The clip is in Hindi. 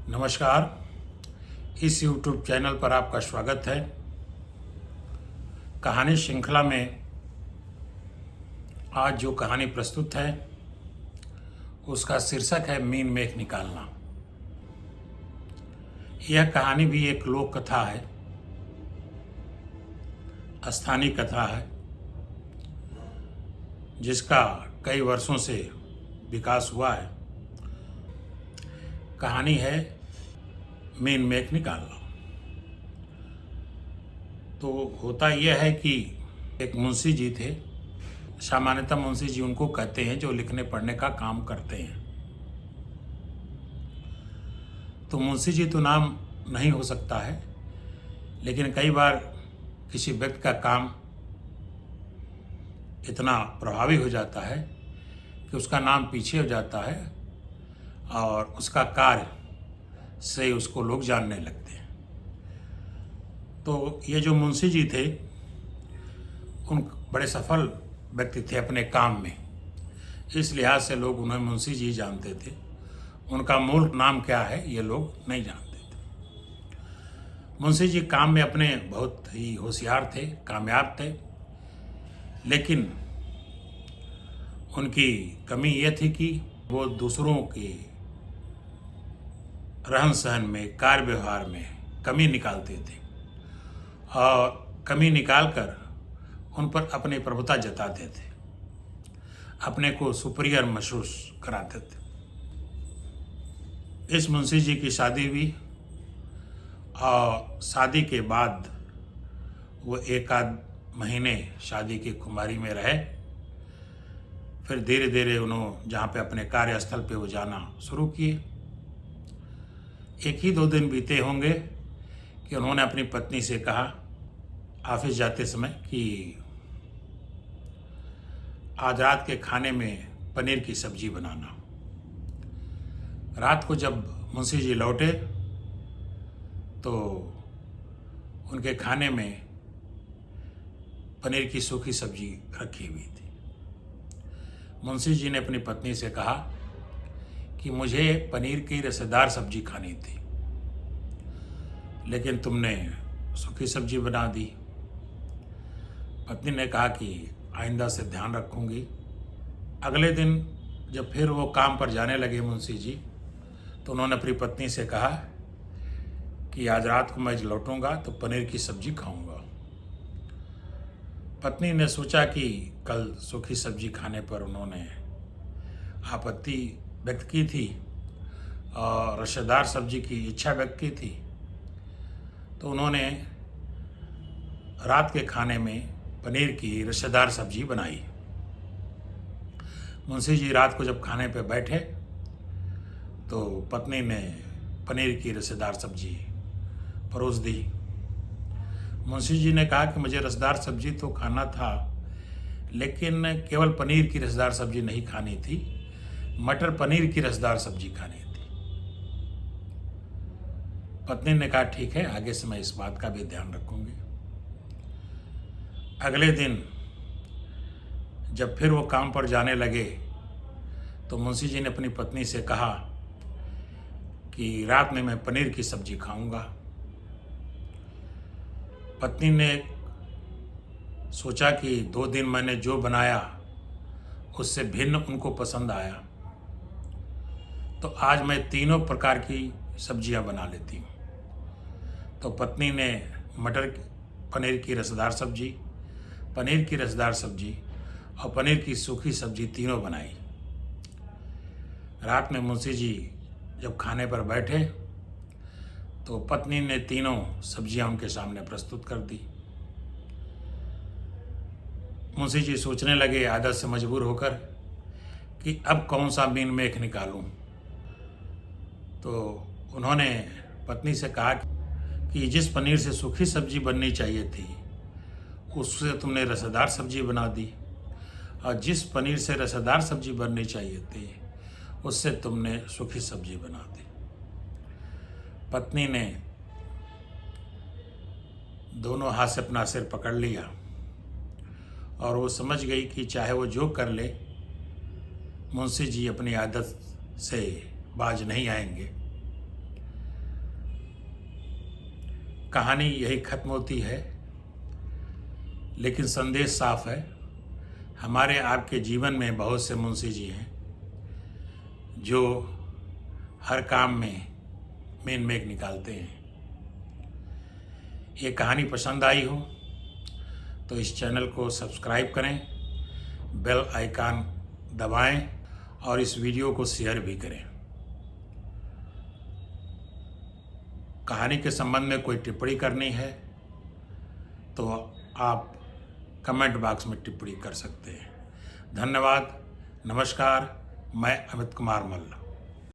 नमस्कार। इस YouTube चैनल पर आपका स्वागत है। कहानी श्रृंखला में आज जो कहानी प्रस्तुत है उसका शीर्षक है मीन मेख निकालना। यह कहानी भी एक लोक कथा है, स्थानीय कथा है, जिसका कई वर्षों से विकास हुआ है। कहानी है मीन मेख निकालना। तो होता यह है कि एक मुंशी जी थे। सामान्यतः मुंशी जी उनको कहते हैं जो लिखने पढ़ने का काम करते हैं। तो मुंशी जी तो नाम नहीं हो सकता है, लेकिन कई बार किसी व्यक्ति का काम इतना प्रभावी हो जाता है कि उसका नाम पीछे हो जाता है और उसका कार्य से उसको लोग जानने लगते हैं। तो ये जो मुंशी जी थे उन बड़े सफल व्यक्ति थे अपने काम में, इस लिहाज से लोग उन्हें मुंशी जी जानते थे। उनका मूल नाम क्या है ये लोग नहीं जानते थे। मुंशी जी काम में अपने बहुत ही होशियार थे, कामयाब थे, लेकिन उनकी कमी ये थी कि वो दूसरों के रहन सहन में, कार्य व्यवहार में कमी निकालते थे और कमी निकालकर उन पर अपनी प्रभुता जताते थे, अपने को सुपीरियर महसूस कराते थे। इस मुंशी जी की शादी हुई और शादी के बाद वो एक आध महीने शादी की खुमारी में रहे। फिर धीरे धीरे उन्होंने जहाँ पे अपने कार्यस्थल पे वो जाना शुरू किए। एक ही दो दिन बीते होंगे कि उन्होंने अपनी पत्नी से कहा ऑफिस जाते समय कि आज रात के खाने में पनीर की सब्जी बनाना। रात को जब मुंशी जी लौटे तो उनके खाने में पनीर की सूखी सब्जी रखी हुई थी। मुंशी जी ने अपनी पत्नी से कहा कि मुझे पनीर की रसेदार सब्जी खानी थी, लेकिन तुमने सूखी सब्जी बना दी। पत्नी ने कहा कि आइंदा से ध्यान रखूंगी। अगले दिन जब फिर वो काम पर जाने लगे मुंशी जी, तो उन्होंने अपनी पत्नी से कहा कि आज रात को मैं लौटूंगा तो पनीर की सब्जी खाऊंगा। पत्नी ने सोचा कि कल सूखी सब्जी खाने पर उन्होंने आपत्ति व्यक्त की थी और रसेदार सब्जी की इच्छा व्यक्त की थी, तो उन्होंने रात के खाने में पनीर की रसेदार सब्जी बनाई। मुंशी जी रात को जब खाने पे बैठे तो पत्नी ने पनीर की रसेदार सब्जी परोस दी। मुंशी जी ने कहा कि मुझे रसदार सब्जी तो खाना था, लेकिन केवल पनीर की रसदार सब्जी नहीं खानी थी, मटर पनीर की रसदार सब्जी खानी थी। पत्नी ने कहा ठीक है, आगे से मैं इस बात का भी ध्यान रखूंगी। अगले दिन जब फिर वो काम पर जाने लगे तो मुंशी जी ने अपनी पत्नी से कहा कि रात में मैं पनीर की सब्जी खाऊंगा। पत्नी ने सोचा कि 2 दिन मैंने जो बनाया उससे भिन्न उनको पसंद आया, तो आज मैं तीनों प्रकार की सब्जियां बना लेती हूँ। तो पत्नी ने मटर पनीर की रसदार सब्जी, पनीर की रसदार सब्जी और पनीर की सूखी सब्जी तीनों बनाई। रात में मुंशी जी जब खाने पर बैठे तो पत्नी ने तीनों सब्जियां उनके सामने प्रस्तुत कर दी। मुंशी जी सोचने लगे आदत से मजबूर होकर कि अब कौन सा मीन मेख निकालूं। तो उन्होंने पत्नी से कहा कि जिस पनीर से सूखी सब्जी बननी चाहिए थी उससे तुमने रसेदार सब्जी बना दी, और जिस पनीर से रसेदार सब्जी बननी चाहिए थी उससे तुमने सूखी सब्जी बना दी। पत्नी ने दोनों हाथ से अपना सिर पकड़ लिया और वो समझ गई कि चाहे वो जो कर ले, मुंशी जी अपनी आदत से बाज नहीं आएंगे। कहानी यही खत्म होती है, लेकिन संदेश साफ है। हमारे आपके जीवन में बहुत से मुंशी जी हैं जो हर काम में मेन मेघ निकालते हैं। ये कहानी पसंद आई हो तो इस चैनल को सब्सक्राइब करें, बेल आइकन दबाएं और इस वीडियो को शेयर भी करें। कहानी के संबंध में कोई टिप्पणी करनी है तो आप कमेंट बॉक्स में टिप्पणी कर सकते हैं। धन्यवाद। नमस्कार। मैं अमित कुमार मल्ल।